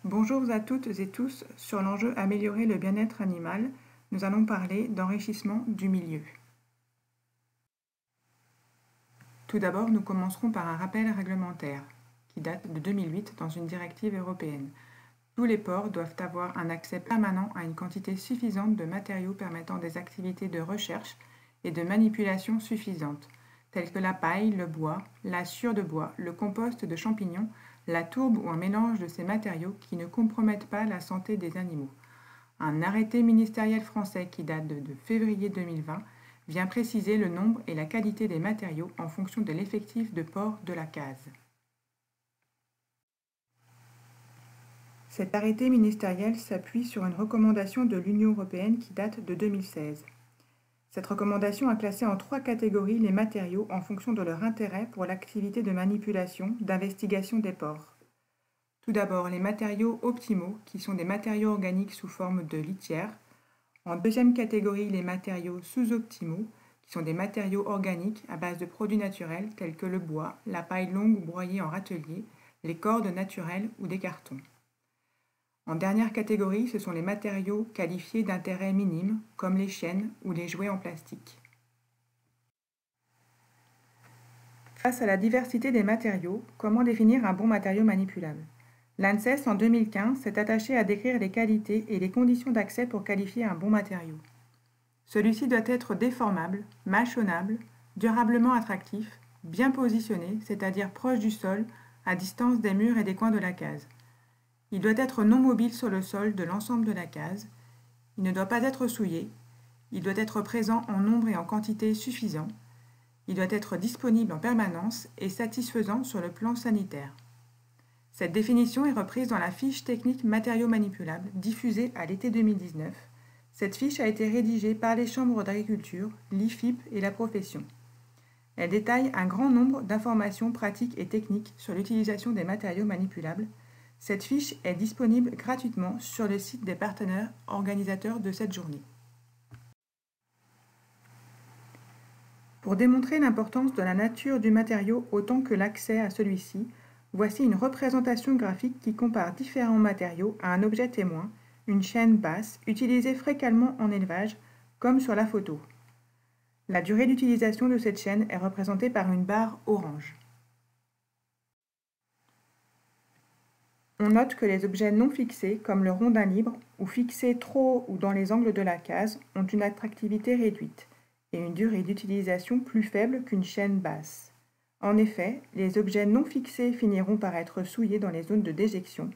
Bonjour à toutes et tous, sur l'enjeu améliorer le bien-être animal, nous allons parler d'enrichissement du milieu. Tout d'abord, nous commencerons par un rappel réglementaire, qui date de 2008 dans une directive européenne. Tous les ports doivent avoir un accès permanent à une quantité suffisante de matériaux permettant des activités de recherche et de manipulation suffisantes, tels que la paille, le bois, la sciure de bois, le compost de champignons, la tourbe ou un mélange de ces matériaux qui ne compromettent pas la santé des animaux. Un arrêté ministériel français qui date de février 2020 vient préciser le nombre et la qualité des matériaux en fonction de l'effectif de port de la case. Cet arrêté ministériel s'appuie sur une recommandation de l'Union européenne qui date de 2016. Cette recommandation a classé en 3 catégories les matériaux en fonction de leur intérêt pour l'activité de manipulation, d'investigation des porcs. Tout d'abord, les matériaux optimaux, qui sont des matériaux organiques sous forme de litière. En deuxième catégorie, les matériaux sous-optimaux, qui sont des matériaux organiques à base de produits naturels tels que le bois, la paille longue ou broyée en râtelier, les cordes naturelles ou des cartons. En dernière catégorie, ce sont les matériaux qualifiés d'intérêt minime, comme les chaînes ou les jouets en plastique. Face à la diversité des matériaux, comment définir un bon matériau manipulable? L'ANSES, en 2015, s'est attaché à décrire les qualités et les conditions d'accès pour qualifier un bon matériau. Celui-ci doit être déformable, mâchonnable, durablement attractif, bien positionné, c'est-à-dire proche du sol, à distance des murs et des coins de la case. Il doit être non mobile sur le sol de l'ensemble de la case. Il ne doit pas être souillé. Il doit être présent en nombre et en quantité suffisant. Il doit être disponible en permanence et satisfaisant sur le plan sanitaire. Cette définition est reprise dans la fiche technique matériaux manipulables diffusée à l'été 2019. Cette fiche a été rédigée par les chambres d'agriculture, l'IFIP et la profession. Elle détaille un grand nombre d'informations pratiques et techniques sur l'utilisation des matériaux manipulables. Cette fiche est disponible gratuitement sur le site des partenaires organisateurs de cette journée. Pour démontrer l'importance de la nature du matériau autant que l'accès à celui-ci, voici une représentation graphique qui compare différents matériaux à un objet témoin, une chaîne basse, utilisée fréquemment en élevage, comme sur la photo. La durée d'utilisation de cette chaîne est représentée par une barre orange. On note que les objets non fixés, comme le rondin libre, ou fixés trop haut ou dans les angles de la case, ont une attractivité réduite et une durée d'utilisation plus faible qu'une chaîne basse. En effet, les objets non fixés finiront par être souillés dans les zones de déjection.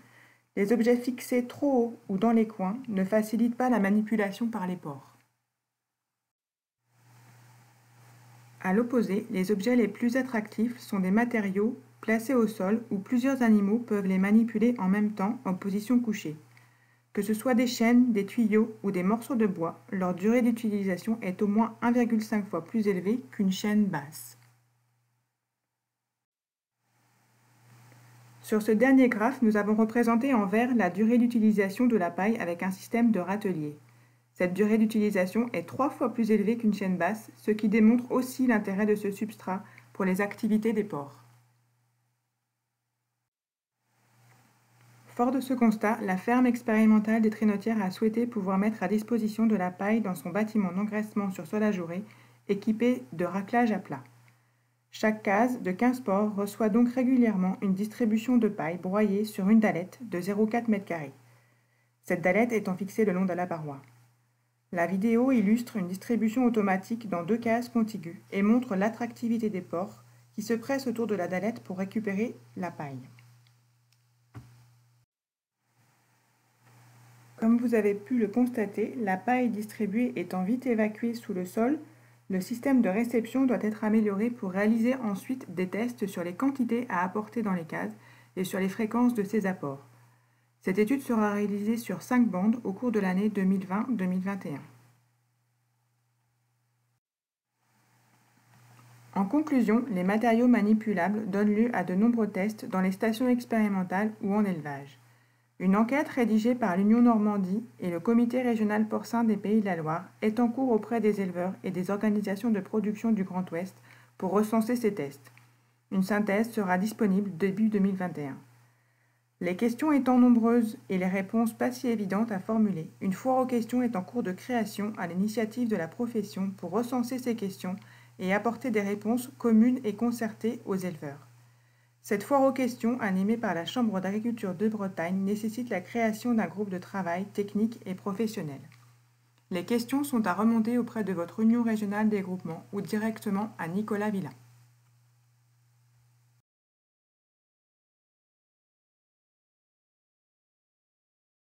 Les objets fixés trop haut ou dans les coins ne facilitent pas la manipulation par les porcs. À l'opposé, les objets les plus attractifs sont des matériaux placés au sol où plusieurs animaux peuvent les manipuler en même temps en position couchée. Que ce soit des chaînes, des tuyaux ou des morceaux de bois, leur durée d'utilisation est au moins 1,5 fois plus élevée qu'une chaîne basse. Sur ce dernier graphe, nous avons représenté en vert la durée d'utilisation de la paille avec un système de râtelier. Cette durée d'utilisation est 3 fois plus élevée qu'une chaîne basse, ce qui démontre aussi l'intérêt de ce substrat pour les activités des porcs. Fort de ce constat, la ferme expérimentale des Trénotières a souhaité pouvoir mettre à disposition de la paille dans son bâtiment d'engraissement sur sol ajouré, équipé de raclage à plat. Chaque case de 15 porcs reçoit donc régulièrement une distribution de paille broyée sur une dallette de 0,4 m². Cette dallette étant fixée le long de la paroi. La vidéo illustre une distribution automatique dans 2 cases contiguës et montre l'attractivité des porcs qui se pressent autour de la dallette pour récupérer la paille. Comme vous avez pu le constater, la paille distribuée étant vite évacuée sous le sol, le système de réception doit être amélioré pour réaliser ensuite des tests sur les quantités à apporter dans les cases et sur les fréquences de ces apports. Cette étude sera réalisée sur 5 bandes au cours de l'année 2020-2021. En conclusion, les matériaux manipulables donnent lieu à de nombreux tests dans les stations expérimentales ou en élevage. Une enquête rédigée par l'Union Normandie et le Comité régional porcin des Pays de la Loire est en cours auprès des éleveurs et des organisations de production du Grand Ouest pour recenser ces tests. Une synthèse sera disponible début 2021. Les questions étant nombreuses et les réponses pas si évidentes à formuler, une foire aux questions est en cours de création à l'initiative de la profession pour recenser ces questions et apporter des réponses communes et concertées aux éleveurs. Cette foire aux questions, animée par la Chambre d'agriculture de Bretagne, nécessite la création d'un groupe de travail technique et professionnel. Les questions sont à remonter auprès de votre union régionale des groupements ou directement à Nicolas Villain.